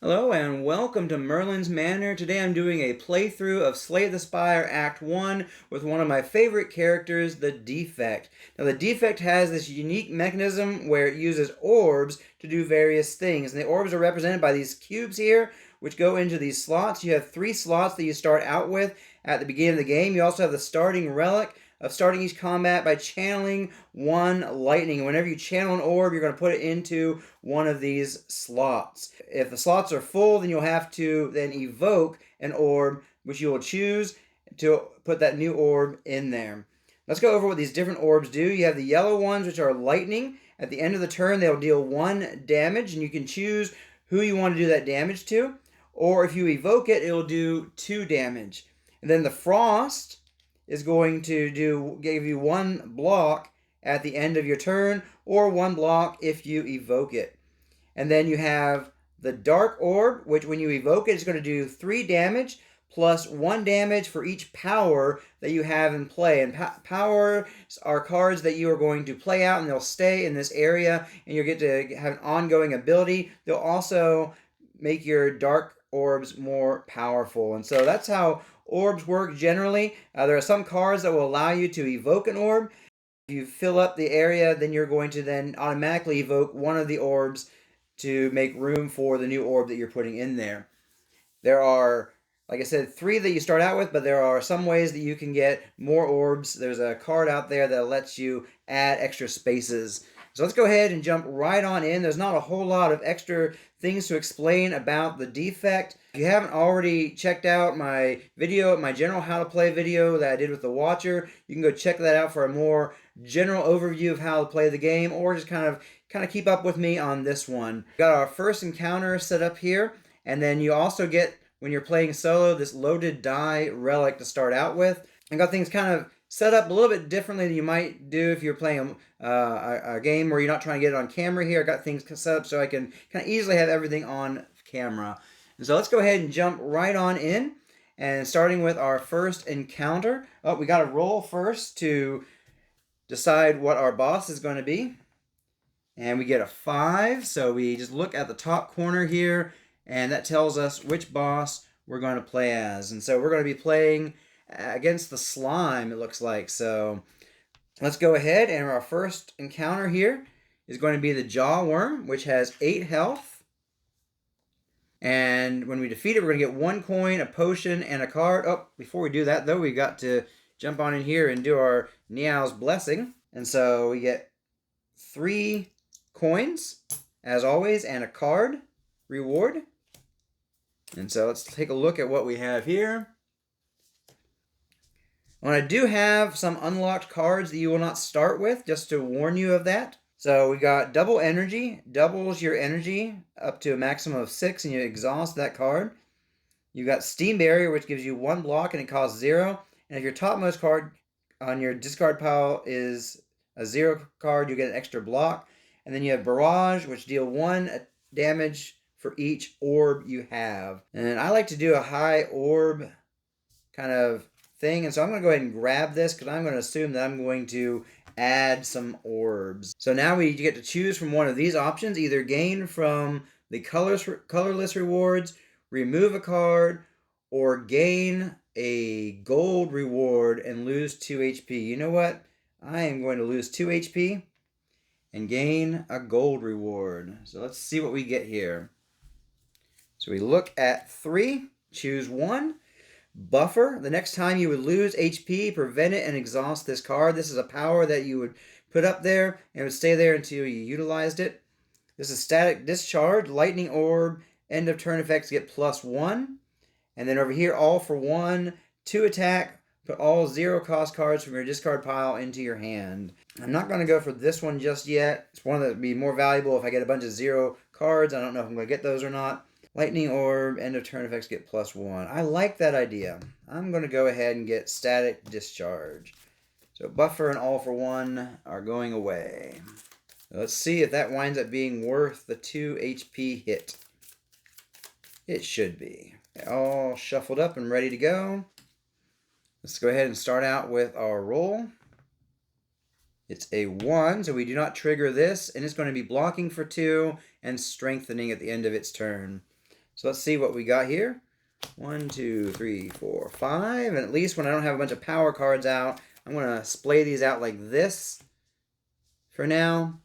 Hello and welcome to Merlin's Manor. Today I'm doing a playthrough of Slay the Spire Act 1 with one of my favorite characters, the Defect. Now the Defect has this unique mechanism where it uses orbs to do various things. And the orbs are represented by these cubes here, which go into these slots. You have 3 slots that you start out with at the beginning of the game. You also have the starting relic of starting each combat by channeling one lightning. Whenever you channel an orb, you're going to put it into one of these slots. If the slots are full, then you'll have to then evoke an orb, which you will choose to put that new orb in there. Let's go over what these different orbs do. You have the yellow ones, which are lightning. At the end of the turn, they'll deal 1 damage, and you can choose who you want to do that damage to. Or if you evoke it, it'll do 2 damage. And then the frost is going to give you 1 block at the end of your turn, or 1 block if you evoke it. And then you have the dark orb, which when you evoke it, is going to do 3 damage plus 1 damage for each power that you have in play. And powers are cards that you are going to play out, and they'll stay in this area, and you'll get to have an ongoing ability. They'll also make your dark orbs more powerful. And so that's how orbs work generally. There are some cards that will allow you to evoke an orb. If you fill up the area, then you're going to then automatically evoke one of the orbs to make room for the new orb that you're putting in there. There are, like I said, 3 that you start out with, but there are some ways that you can get more orbs. There's a card out there that lets you add extra spaces. So let's go ahead and jump right on in. There's not a whole lot of extra things to explain about the Defect. If you haven't already checked out my video, my general how to play video that I did with the Watcher, you can go check that out for a more general overview of how to play the game, or just kind of keep up with me on this one. We got our first encounter set up here, and then you also get, when you're playing solo, this loaded die relic to start out with. I got things kind of set up a little bit differently than you might do if you're playing a game where you're not trying to get it on camera here. I got things set up so I can kind of easily have everything on camera. And so let's go ahead and jump right on in. And starting with our first encounter. Oh, we got to roll first to decide what our boss is going to be. And we get a 5. So we just look at the top corner here, and that tells us which boss we're going to play as. And so we're going to be playing against the slime, it looks like. So let's go ahead, and our first encounter here is going to be the jaw worm, which has 8 health. And when we defeat it, we're going to get 1 coin, a potion, and a card. Oh, before we do that, though, we got to jump on in here and do our Niao's blessing. And so we get 3 coins, as always, and a card reward. And so let's take a look at what we have here. And I do have some unlocked cards that you will not start with, just to warn you of that. So we got double energy, doubles your energy up to a maximum of 6, and you exhaust that card. You got steam barrier, which gives you 1 block and it costs 0. And if your topmost card on your discard pile is a 0 card, you get an extra block. And then you have barrage, which deal 1 damage for each orb you have. And I like to do a high orb kind of thing, and so I'm going to go ahead and grab this because I'm going to assume that I'm going to add some orbs. So now we get to choose from one of these options, either gain from the colorless rewards, remove a card, or gain a gold reward and lose 2 HP. You know what? I am going to lose 2 HP and gain a gold reward. So let's see what we get here. So we look at 3, choose 1. Buffer. The next time you would lose HP, prevent it and exhaust this card. This is a power that you would put up there and it would stay there until you utilized it. This is static discharge. Lightning orb. End of turn effects get +1. And then over here, all for 1. 2 attack. Put all 0 cost cards from your discard pile into your hand. I'm not going to go for this one just yet. It's one that would be more valuable if I get a bunch of 0 cards. I don't know if I'm going to get those or not. Lightning orb, end of turn effects get +1. I like that idea. I'm going to go ahead and get static discharge. So buffer and all for 1 are going away. Let's see if that winds up being worth the 2 HP hit. It should be. All shuffled up and ready to go. Let's go ahead and start out with our roll. It's a 1, so we do not trigger this, and it's going to be blocking for 2 and strengthening at the end of its turn. So let's see what we got here. 1, 2, 3, 4, 5. And at least when I don't have a bunch of power cards out, I'm going to splay these out like this for now.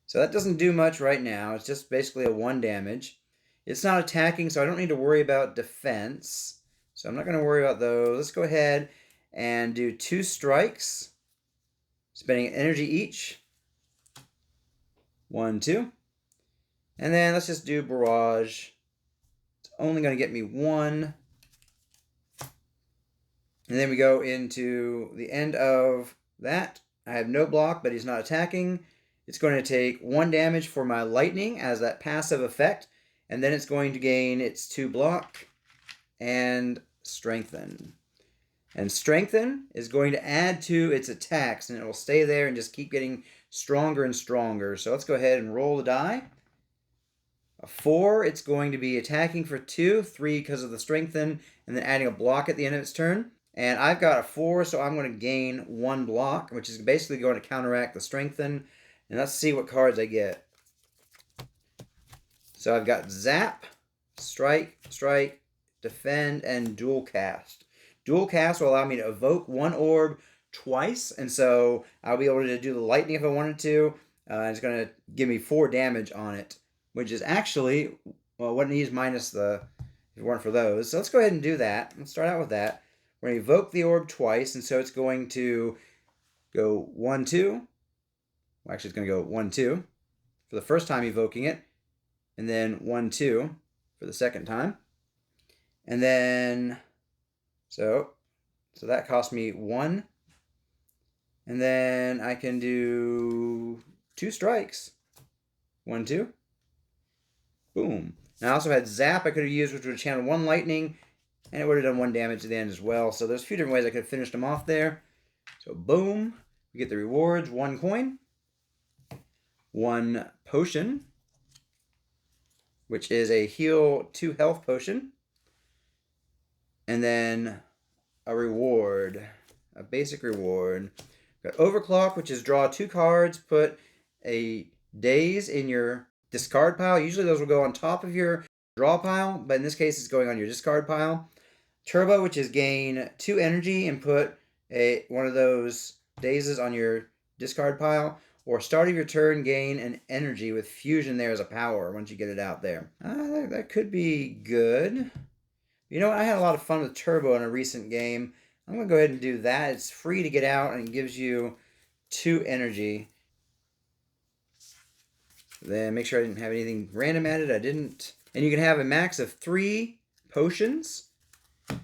So that doesn't do much right now. It's just basically a 1 damage. It's not attacking, so I don't need to worry about defense. So I'm not going to worry about those. Let's go ahead and do 2 strikes, spending energy each. 1, 2. And then let's just do barrage. It's only going to get me 1. And then we go into the end of that. I have no block, but he's not attacking. It's going to take 1 damage for my lightning as that passive effect. And then it's going to gain its 2 block and strengthen. And strengthen is going to add to its attacks, and it will stay there and just keep getting stronger and stronger. So let's go ahead and roll the die. A 4, it's going to be attacking for 2, 3 because of the strengthen, and then adding a block at the end of its turn. And I've got a 4, so I'm going to gain 1 block, which is basically going to counteract the strengthen. And let's see what cards I get. So I've got Zap, Strike, Strike, Defend, and Dual Cast. Dual Cast will allow me to evoke 1 orb twice, and so I'll be able to do the lightning if I wanted to. It's going to give me 4 damage on it, which is actually, well, what it needs minus the, if it weren't for those. So let's go ahead and do that. Let's start out with that. We're going to evoke the orb twice, and so it's going to go 1, 2. Well, actually, it's going to go 1, 2 for the first time evoking it, and then 1, 2 for the second time. And then, so that cost me 1. And then I can do 2 strikes. 1, 2. Boom. And I also had Zap I could have used, which would have channeled 1 lightning, and it would have done 1 damage at the end as well. So there's a few different ways I could have finished them off there. So boom. We get the rewards. 1 coin. 1 potion, which is a heal 2 health potion. And then a reward. A basic reward. Got Overclock, which is draw 2 cards, put a daze in your discard pile. Usually those will go on top of your draw pile, but in this case it's going on your discard pile. Turbo, which is gain 2 energy and put one of those dazes on your discard pile. Or start of your turn, gain an energy with fusion there as a power once you get it out there. That could be good. You know what? I had a lot of fun with Turbo in a recent game. I'm going to go ahead and do that. It's free to get out and it gives you 2 energy. Then make sure I didn't have anything random added. I didn't. And you can have a max of 3 potions. So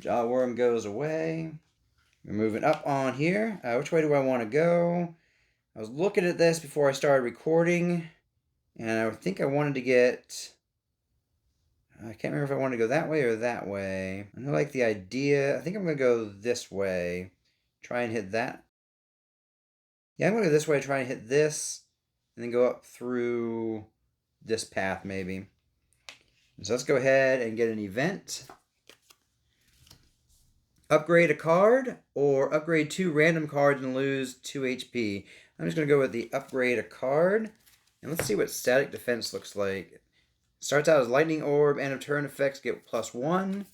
Jawworm goes away. We're moving up on here. Which way do I want to go? I was looking at this before I started recording, and I think I wanted to get, I can't remember if I wanted to go that way or that way. I like the idea. I think I'm going to go this way. Try and hit that. Yeah, I'm going to go this way, try and hit this, and then go up through this path maybe. So let's go ahead and get an event. Upgrade a card, or upgrade 2 random cards and lose 2 HP. I'm just going to go with the upgrade a card. And let's see what static defense looks like. It starts out as lightning orb, end of turn effects get +1.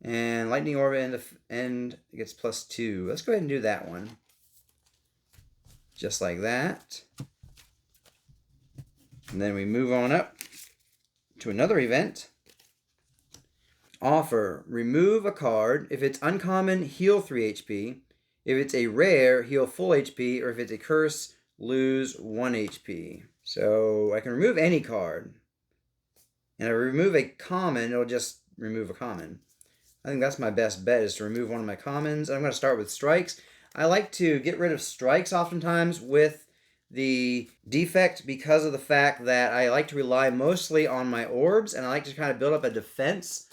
And lightning orb end gets +2. Let's go ahead and do that one. Just like that. And then we move on up to another event. Offer, remove a card. If it's uncommon, heal 3 HP. If it's a rare, heal full HP. Or if it's a curse, lose 1 HP. So I can remove any card. And if I remove a common, it'll just remove a common. I think that's my best bet, is to remove one of my commons. I'm going to start with strikes. I like to get rid of strikes oftentimes with the defect because of the fact that I like to rely mostly on my orbs, and I like to kind of build up a defense.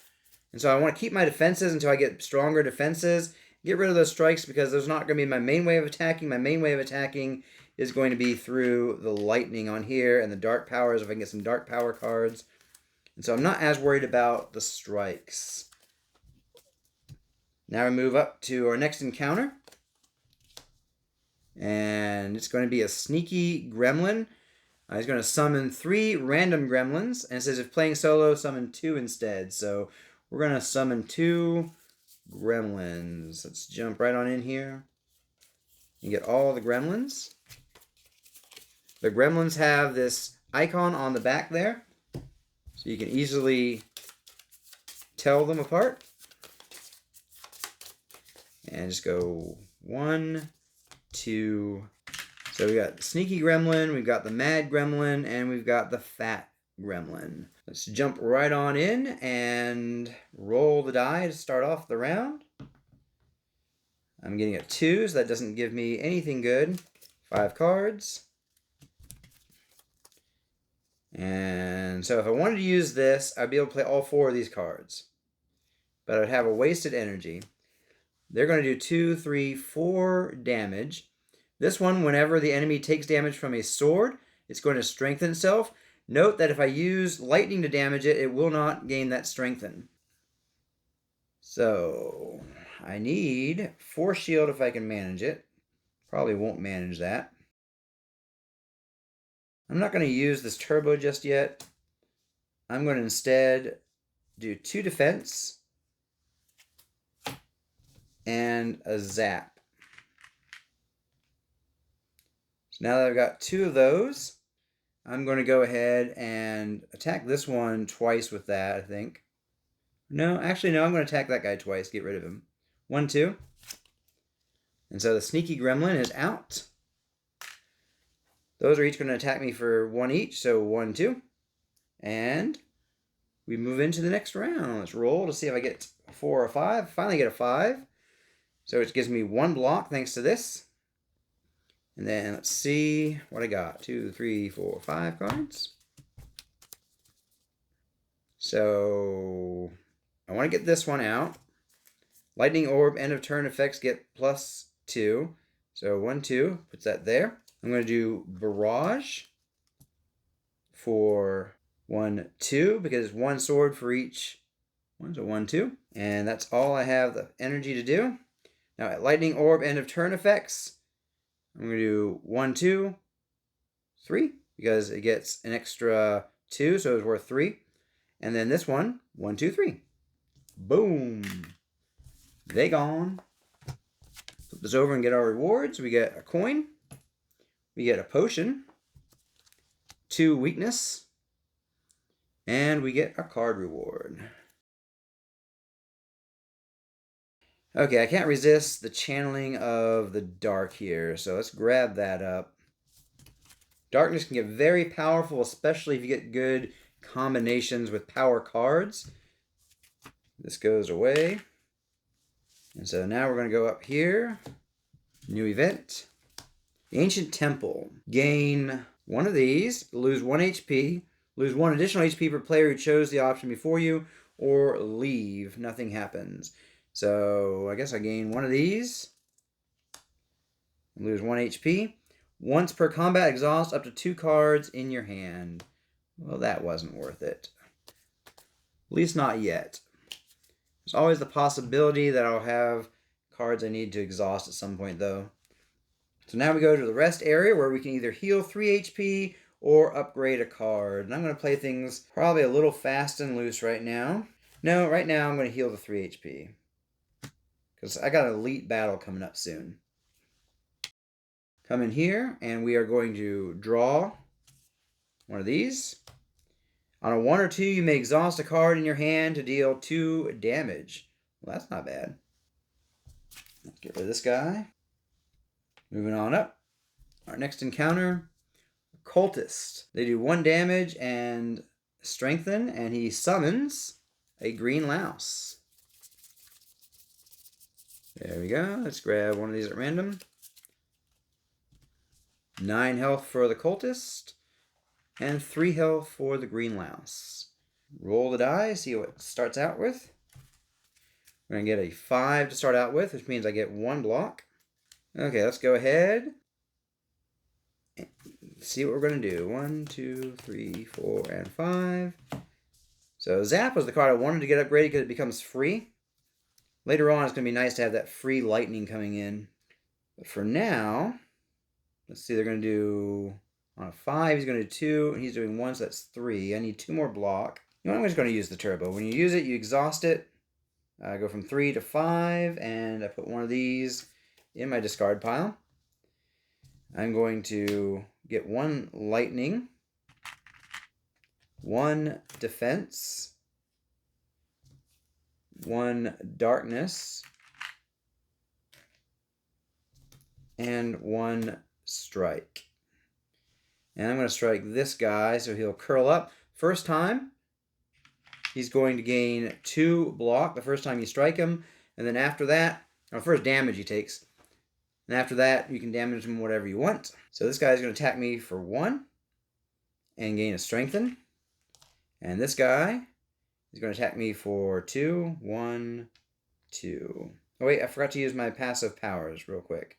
And so I want to keep my defenses until I get stronger defenses. Get rid of those strikes because those are not going to be my main way of attacking. My main way of attacking is going to be through the lightning on here and the dark powers, if I can get some dark power cards. And so I'm not as worried about the strikes. Now we move up to our next encounter. And it's going to be a sneaky gremlin. He's going to summon 3 random gremlins, and it says if playing solo, summon 2 instead. So we're going to summon 2 gremlins. Let's jump right on in here and get all the gremlins. The gremlins have this icon on the back there, so you can easily tell them apart. And just go 1, 2. So we got the sneaky gremlin, we've got the mad gremlin, and we've got the fat gremlin. Let's jump right on in and roll the die to start off the round. I'm getting a 2, so that doesn't give me anything good. 5 cards. And so if I wanted to use this, I'd be able to play all 4 of these cards. But I'd have a wasted energy. They're going to do 2, 3, 4 damage. This one, whenever the enemy takes damage from a sword, it's going to strengthen itself. Note that if I use lightning to damage it, it will not gain that strengthen. So I need 4 shield if I can manage it. Probably won't manage that. I'm not going to use this turbo just yet. I'm going to instead do 2 defense and a zap. So now that I've got 2 of those, I'm going to go ahead and attack this one twice with that, I think. No, actually, no, I'm going to attack that guy twice, get rid of him. 1, 2. And so the sneaky gremlin is out. Those are each going to attack me for 1 each, so 1, 2. And we move into the next round. Let's roll to see if I get a 4 or 5. Finally get a 5. So it gives me 1 block thanks to this. And then let's see what I got. 2, 3, 4, 5 cards. So I want to get this one out. Lightning Orb, end of turn effects get +2. So 1, 2, puts that there. I'm going to do Barrage for 1, 2, because it's 1 sword for each one. So 1, 2. And that's all I have the energy to do. Now at Lightning Orb, end of turn effects, I'm going to do 1, 2, 3, because it gets an extra 2, so it's worth 3. And then this one, 1, 2, 3. Boom. They gone. Flip this over and get our rewards. We get a coin. We get a potion. 2 weakness. And we get a card reward. Okay, I can't resist the channeling of the dark here, so let's grab that up. Darkness can get very powerful, especially if you get good combinations with power cards. This goes away. And so now we're going to go up here. New event. The Ancient Temple. Gain 1 of these, lose 1 HP, lose 1 additional HP per player who chose the option before you, or leave. Nothing happens. So I guess I gain 1 of these. Lose 1 HP. Once per combat, exhaust up to 2 cards in your hand. Well, that wasn't worth it. At least not yet. There's always the possibility that I'll have cards I need to exhaust at some point, though. So now we go to the rest area where we can either heal 3 HP or upgrade a card. And I'm going to play things probably a little fast and loose right now. No, right now I'm going to heal the 3 HP. Because I got an elite battle coming up soon. Come in here, and we are going to draw 1 of these. On a 1 or 2, you may exhaust a card in your hand to deal 2 damage. Well, that's not bad. Let's get rid of this guy. Moving on up. Our next encounter, Cultist. They do 1 damage and strengthen, and he summons a green louse. There we go. Let's grab 1 of these at random. 9 health for the Cultist, and 3 health for the green louse. Roll the die, see what it starts out with. We're going to get a 5 to start out with, which means I get 1 block. Okay, let's go ahead and see what we're going to do. 1, 2, 3, 4, and 5. So Zap was the card I wanted to get upgraded because it becomes free. Later on, it's going to be nice to have that free lightning coming in. But for now, let's see, they're going to do On a 5, he's going to do 2, and he's doing 1, so that's 3. I need 2 more block. You know, I'm just going to use the turbo. When you use it, you exhaust it. I go from 3 to 5, and I put one of these in my discard pile. I'm going to get 1 lightning, 1 defense, 1 darkness, and 1 strike. And I'm going to strike this guy, so he'll curl up. First time, he's going to gain 2 block the first time you strike him. And then after that, first damage he takes. And after that, you can damage him whatever you want. So this guy's going to attack me for 1 and gain a strengthen. And this guy is going to attack me for 2. 1, 2. Oh wait, I forgot to use my passive powers real quick.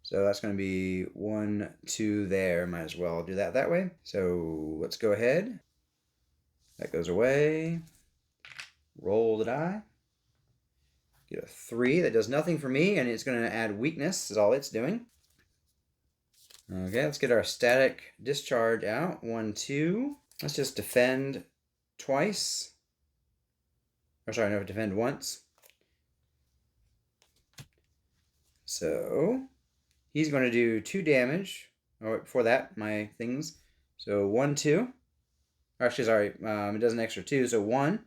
So that's going to be 1, 2 there. Might as well do that way. So let's go ahead. That goes away. Roll the die. Get a 3. That does nothing for me, and it's going to add weakness is all it's doing. Okay, let's get our static discharge out. 1, 2. Let's just defend twice. Or sorry, no, defend once. So he's going to do 2 damage. Oh, before that, my things. So 1, 2. Actually, sorry, it does an extra 2, so 1.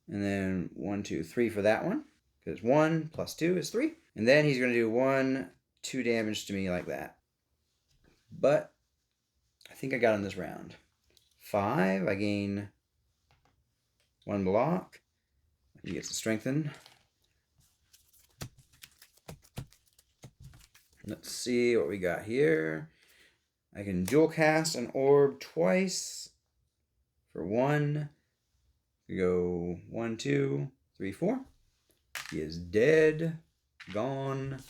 And then 1, 2, 3 for that one. Because 1 plus 2 is 3. And then he's going to do 1, 2 damage to me like that. But I think I got him this round. 5, I gain 1 block. He gets to strengthen. Let's see what we got here. I can dual cast an orb twice for 1. We go 1, 2, 3, 4. He is dead. Gone.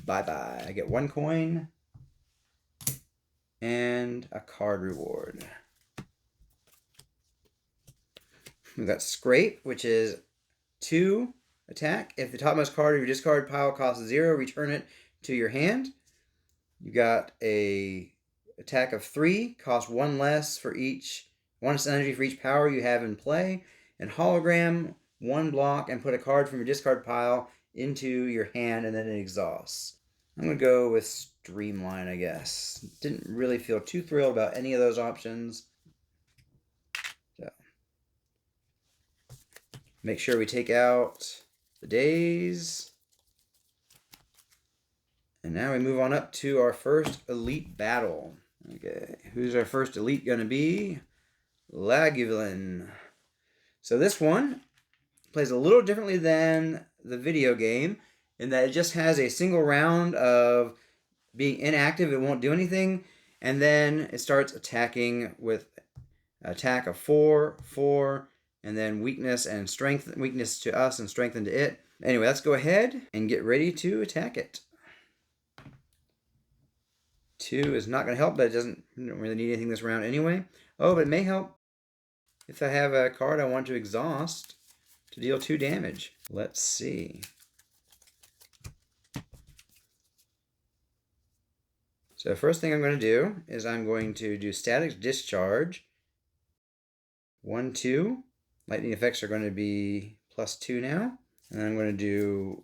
Bye-bye. I get 1 coin and a card reward. We've got Scrape, which is 2 attack. If the topmost card of your discard pile costs 0, return it to your hand. You got a attack of 3, cost 1 less for each, 1 energy for each power you have in play. And Hologram, 1 block, and put a card from your discard pile into your hand, and then it exhausts. I'm going to go with Streamline, I guess. Didn't really feel too thrilled about any of those options. So, make sure we take out the days. And now we move on up to our first elite battle. Okay, who's our first elite going to be? Lagavulin. So this one plays a little differently than the video game in that it just has a single round of being inactive. It won't do anything. And then it starts attacking with attack of 4, 4, and then weakness and strength. Weakness to us and strengthen to it. Anyway, let's go ahead and get ready to attack it. 2 is not going to help, but we don't really need anything this round anyway. Oh, but it may help if I have a card I want to exhaust to deal 2 damage. Let's see. So the first thing I'm going to do is I'm going to do static discharge. 1, 2. Lightning effects are going to be +2 now. And then I'm going to do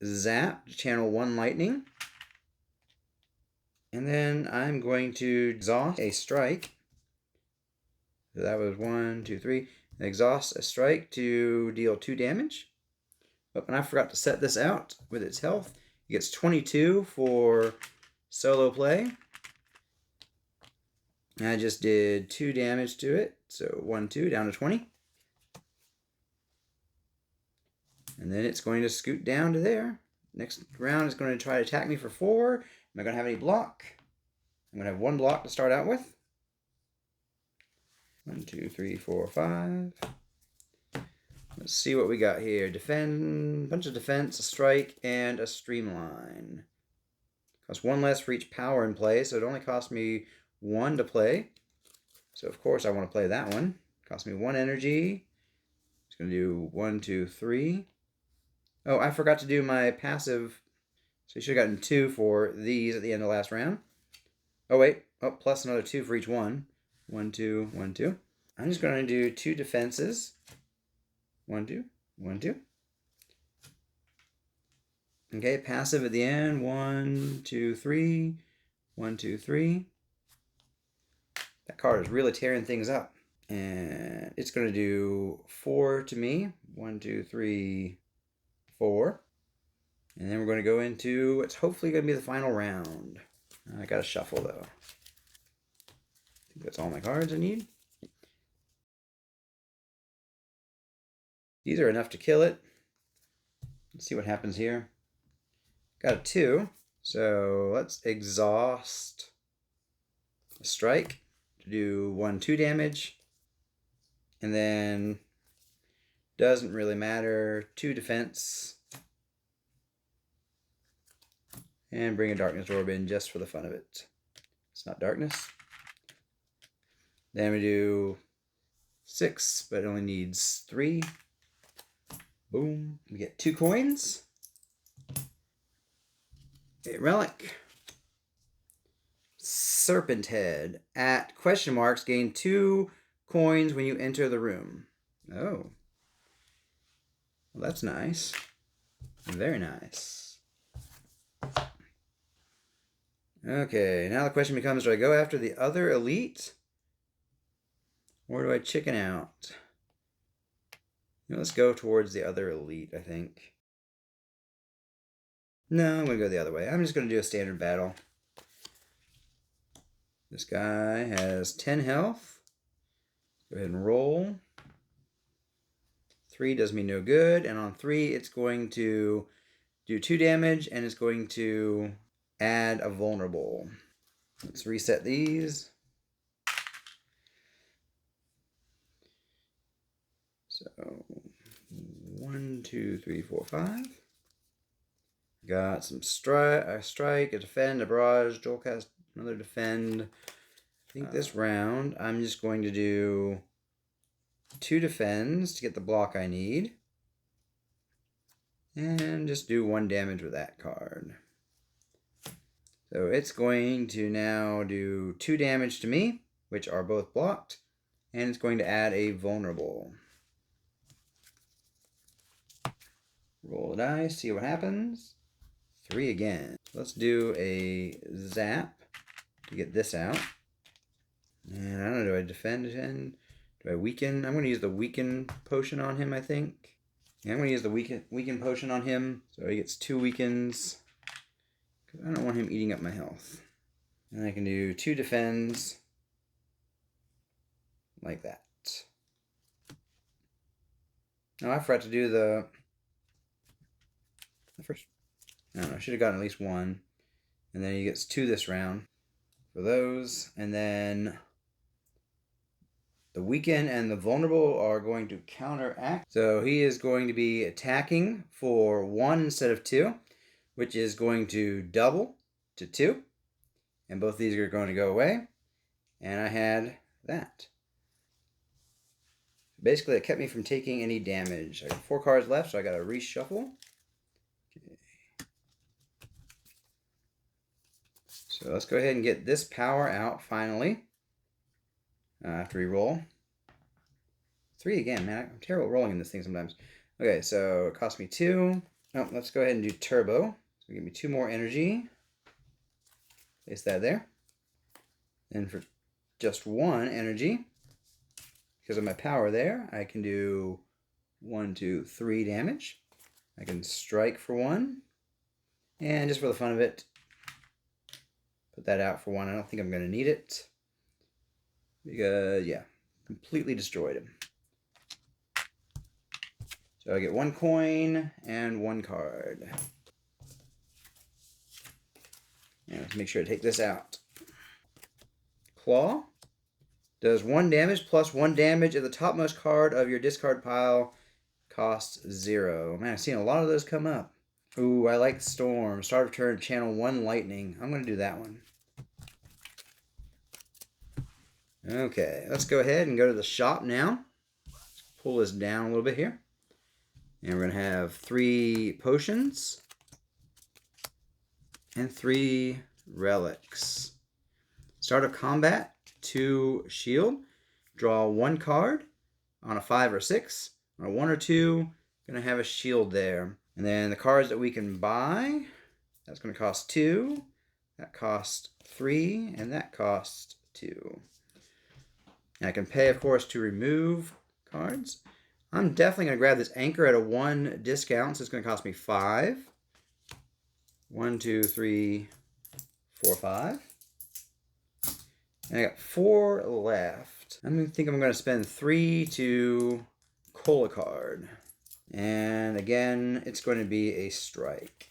zap to channel 1 lightning. And then I'm going to exhaust a strike. So that was 1, 2, 3. Exhaust a strike to deal 2 damage. Oh, and I forgot to set this out with its health. It gets 22 for solo play. And I just did 2 damage to it. So 1, 2, down to 20. And then it's going to scoot down to there. Next round is going to try to attack me for 4. Am I going to have any block? I'm going to have 1 block to start out with. 1, 2, 3, 4, 5. Let's see what we got here. Defend, bunch of defense, a strike, and a streamline. Costs 1 less for each power in play, so it only cost me 1 to play. So of course I want to play that one. Cost me 1 energy. It's going to do 1, 2, 3. Oh, I forgot to do my passive So you should have gotten 2 for these at the end of the last round. Oh, wait. Oh, plus another 2 for each one. 1, 2, 1, 2. I'm just going to do 2 defenses. 1, 2, 1, 2. Okay, passive at the end. 1, 2, 3. 1, 2, 3. That card is really tearing things up. And it's going to do 4 to me. 1, 2, 3, 4. And then we're going to go into what's hopefully going to be the final round. I got to shuffle, though. I think that's all my cards I need. These are enough to kill it. Let's see what happens here. Got a 2. So let's exhaust a strike to do 1, 2 damage. And then, doesn't really matter, 2 defense. And bring a darkness orb in just for the fun of it. It's not darkness. Then we do 6, but it only needs 3. Boom. We get 2 coins. A relic. Serpent Head. At question marks, gain 2 coins when you enter the room. Oh. Well, that's nice. Very nice. Okay, now the question becomes, do I go after the other elite? Or do I chicken out? Let's go towards the other elite, I think. No, I'm going to go the other way. I'm just going to do a standard battle. This guy has 10 health. Go ahead and roll. 3 does me no good. And on 3, it's going to do 2 damage, and it's going to add a vulnerable. Let's reset these. So 1, 2, 3, 4, 5. Got some strike, a defend, a barrage, dual cast, another defend. I think this round I'm just going to do 2 defends to get the block I need. And just do 1 damage with that card. So it's going to now do 2 damage to me, which are both blocked. And it's going to add a vulnerable. Roll the dice, see what happens. 3 again. Let's do a zap to get this out. And I don't know, do I defend? Do I weaken? I'm going to use the weaken potion on him, I think. Yeah, I'm going to use the weaken potion on him. So he gets 2 weakens. Because I don't want him eating up my health. And I can do 2 defends. Like that. Oh, I forgot to do the first. I don't know, I should have gotten at least 1. And then he gets 2 this round for those. And then the weaken and the vulnerable are going to counteract. So he is going to be attacking for 1 instead of 2, which is going to double to 2. And both these are going to go away. And I had that. Basically, it kept me from taking any damage. I got 4 cards left, so I got to reshuffle. So let's go ahead and get this power out finally. After we roll. 3 again, man. I'm terrible rolling in this thing sometimes. Okay, so it cost me 2. Oh, let's go ahead and do turbo. So give me 2 more energy. Place that there. Then for just 1 energy, because of my power there, I can do 1, 2, 3 damage. I can strike for 1. And just for the fun of it, put that out for 1. I don't think I'm going to need it. Because, yeah, completely destroyed him. So I get 1 coin and 1 card. And let's make sure to take this out. Claw does 1 damage plus 1 damage if the topmost card of your discard pile costs 0. Man, I've seen a lot of those come up. Ooh, I like Storm. Start of turn, channel 1 lightning. I'm going to do that one. Okay, let's go ahead and go to the shop now. Let's pull this down a little bit here. And we're going to have 3 potions. and 3 relics. Start of combat, 2 shield. Draw 1 card on a 5 or 6. On a 1 or 2, going to have a shield there. And then the cards that we can buy, that's going to cost 2. That costs 3, and that costs 2. And I can pay, of course, to remove cards. I'm definitely going to grab this anchor at a 1 discount, so it's going to cost me 5. 1, 2, 3, 4, 5. And I got 4 left. I think I'm going to spend 3 to coal a card. And again, it's going to be a strike.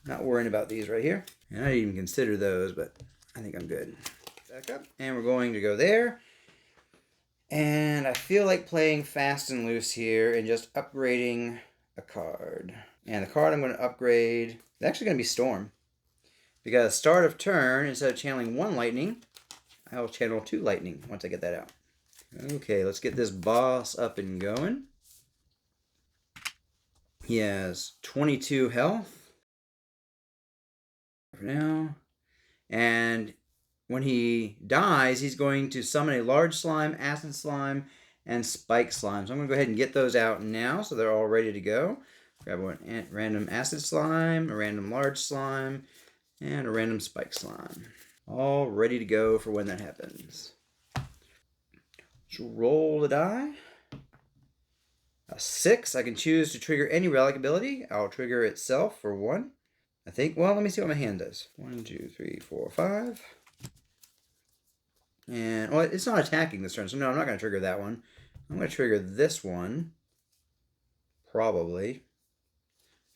Not worrying about these right here. And I didn't even consider those, but I think I'm good. Back up. And we're going to go there. And I feel like playing fast and loose here and just upgrading a card. And the card I'm going to upgrade is actually going to be Storm. Because start of turn, instead of channeling 1 lightning, I will channel 2 lightning once I get that out. Okay, let's get this boss up and going. He has 22 health for now. And when he dies, he's going to summon a large slime, acid slime, and spike slime. So I'm going to go ahead and get those out now so they're all ready to go. Grab one random acid slime, a random large slime, and a random spike slime. All ready to go for when that happens. Let's roll the die. A 6. I can choose to trigger any relic ability. I'll trigger itself for 1. I think, well, let me see what my hand does. 1, 2, 3, 4, 5. And, well, it's not attacking this turn, so no, I'm not going to trigger that one. I'm going to trigger this one. Probably.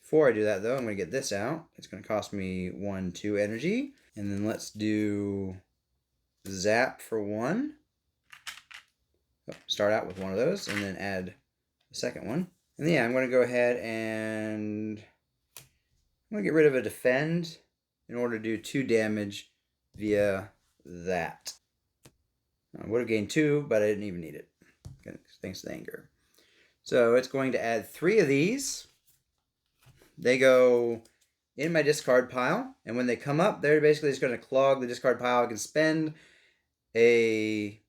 Before I do that, though, I'm going to get this out. It's going to cost me 1, 2 energy. And then let's do Zap for 1. Oh, start out with one of those, and then add the second one. And then, yeah, I'm going to go ahead and I'm going to get rid of a Defend in order to do 2 damage via that. I would have gained 2, but I didn't even need it, thanks to the anger. So it's going to add 3 of these. They go in my discard pile, and when they come up, they're basically just going to clog the discard pile. I can spend an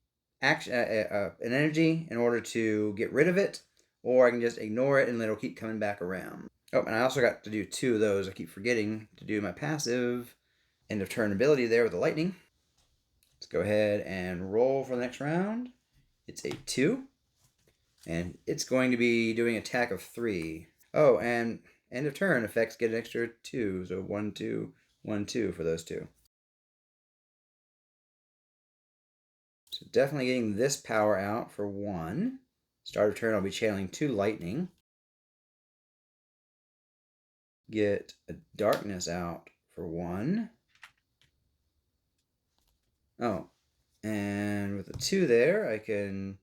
energy in order to get rid of it, or I can just ignore it and it'll keep coming back around. Oh, and I also got to do 2 of those. I keep forgetting to do my passive end of turn ability there with the lightning. Let's go ahead and roll for the next round. It's a 2. And it's going to be doing attack of 3. Oh, and end of turn effects get an extra 2. So 1, 2, 1, 2 for those 2. So definitely getting this power out for 1. Start of turn, I'll be channeling 2 lightning. Get a darkness out for 1. Oh, and with a 2 there, I can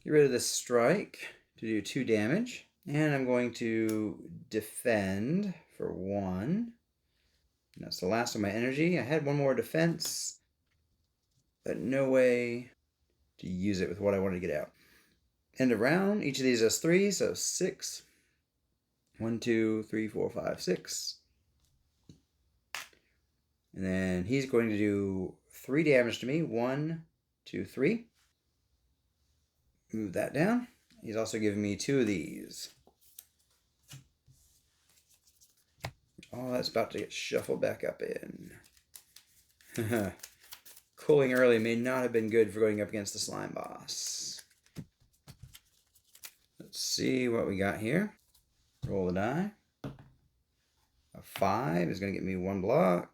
get rid of this strike to do 2 damage. And I'm going to defend for 1. And that's the last of my energy. I had 1 more defense, but no way to use it with what I wanted to get out. End of round. Each of these has 3, so 6. 1, 2, 3, 4, 5, 6. And then he's going to do 3 damage to me. 1, 2, 3. Move that down. He's also giving me 2 of these. Oh, that's about to get shuffled back up in. Cooling early may not have been good for going up against the slime boss. Let's see what we got here. Roll the die. A 5 is going to get me 1 block.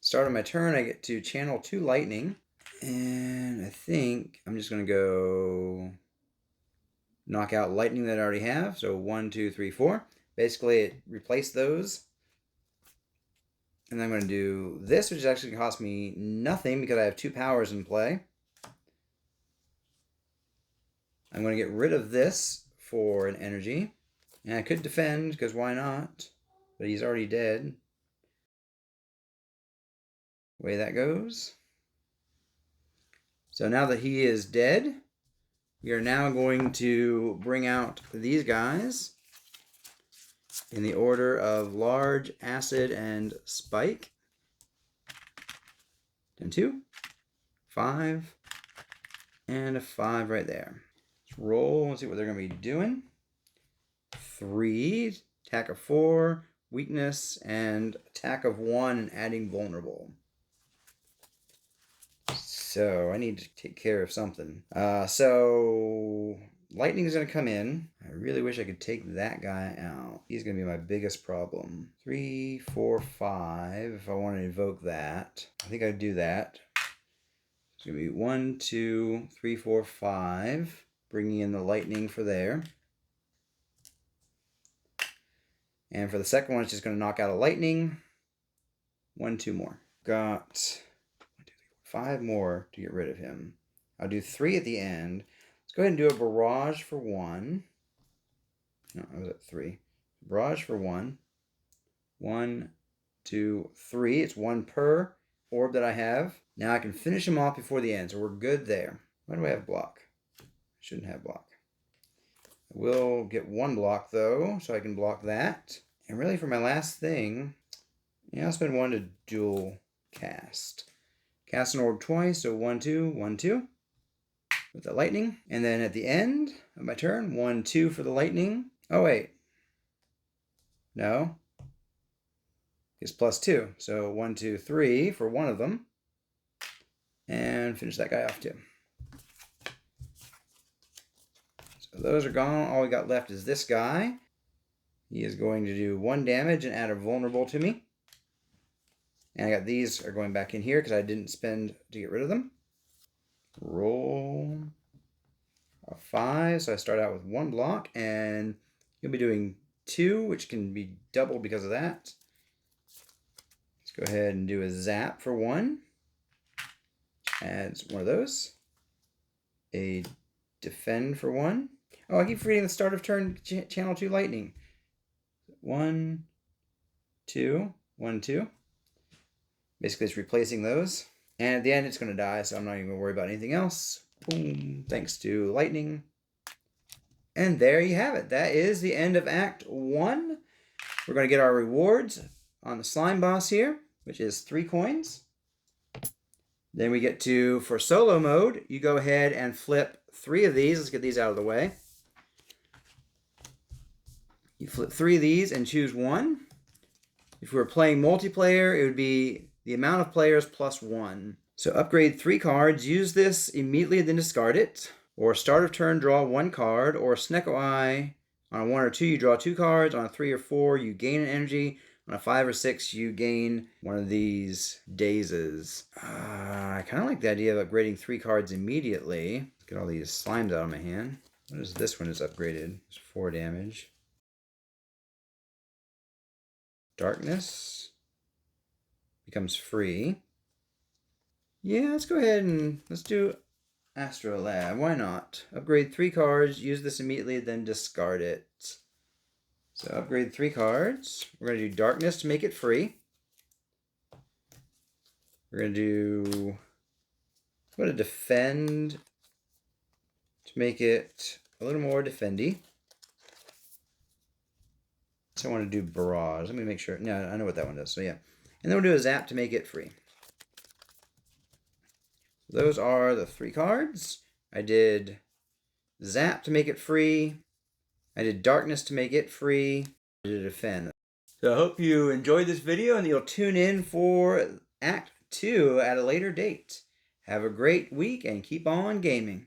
Start of my turn, I get to channel 2 lightning. And I think I'm just going to go knock out lightning that I already have. So 1, 2, 3, 4. Basically, it replaced those. And then I'm going to do this, which is actually going to cost me nothing because I have 2 powers in play. I'm going to get rid of this for an energy. And I could defend, because why not? But he's already dead. Way that goes. So now that he is dead, we are now going to bring out these guys. in the order of large, acid, and spike. And 2, 5, and a 5 right there. Let's roll and see what they're going to be doing. 3, attack of 4, weakness, and attack of 1, and adding vulnerable. So I need to take care of something. So lightning is going to come in. I really wish I could take that guy out. He's going to be my biggest problem. 3, 4, 5. If I want to invoke that, I think I'd do that. It's going to be 1, 2, 3, 4, 5. Bringing in the lightning for there. And for the second one, it's just going to knock out a lightning. 1, 2 more. Got 5 more to get rid of him. I'll do 3 at the end. Let's go ahead and do a barrage for 1. No, I was at 3. Barrage for 1. 1, 2, 3. It's 1 per orb that I have. Now I can finish him off before the end, so we're good there. Why do I have block? I shouldn't have block. I will get 1 block though, so I can block that. And really for my last thing, yeah, I'll spend 1 to dual cast. Cast an orb twice, so 1, 2, 1, 2 with the lightning. And then at the end of my turn, 1, 2 for the lightning. Oh, wait. No. It's +2. So 1, 2, 3 for one of them. And finish that guy off too. So those are gone. All we got left is this guy. He is going to do 1 damage and add a vulnerable to me. And I got these are going back in here because I didn't spend to get rid of them. Roll a 5. So I start out with 1 block, and you'll be doing 2, which can be doubled because of that. Let's go ahead and do a zap for 1. Adds 1 of those. A defend for 1. Oh, I keep forgetting the start of turn channel 2 lightning. 1, 2, 1, 2. Basically, it's replacing those. And at the end, it's going to die, so I'm not even going to worry about anything else. Boom. Thanks to lightning. And there you have it. That is the end of Act 1. We're going to get our rewards on the slime boss here, which is 3 coins. Then we get to, for solo mode, you go ahead and flip 3 of these. Let's get these out of the way. You flip 3 of these and choose 1. If we were playing multiplayer, it would be the amount of players plus 1. So upgrade 3 cards. Use this immediately, then discard it. Or start of turn, draw 1 card. Or Snecko Eye. On a 1 or 2, you draw 2 cards. On a 3 or 4, you gain an energy. On a 5 or 6, you gain one of these dazes. I kind of like the idea of upgrading 3 cards immediately. Get all these slimes out of my hand. What is this one is upgraded? It's 4 damage. Darkness becomes free. Yeah, let's go ahead and let's do Astrolab. Why not? Upgrade 3 cards, use this immediately, then discard it. So upgrade 3 cards. We're going to do Darkness to make it free. We're going to do Defend to make it a little more defendy. So I want to do Barrage. Let me make sure. No, I know what that one does. So yeah. And then we'll do a Zap to make it free. Those are the 3 cards. I did Zap to make it free. I did Darkness to make it free. I did Defend. So I hope you enjoyed this video and you'll tune in for Act 2 at a later date. Have a great week and keep on gaming.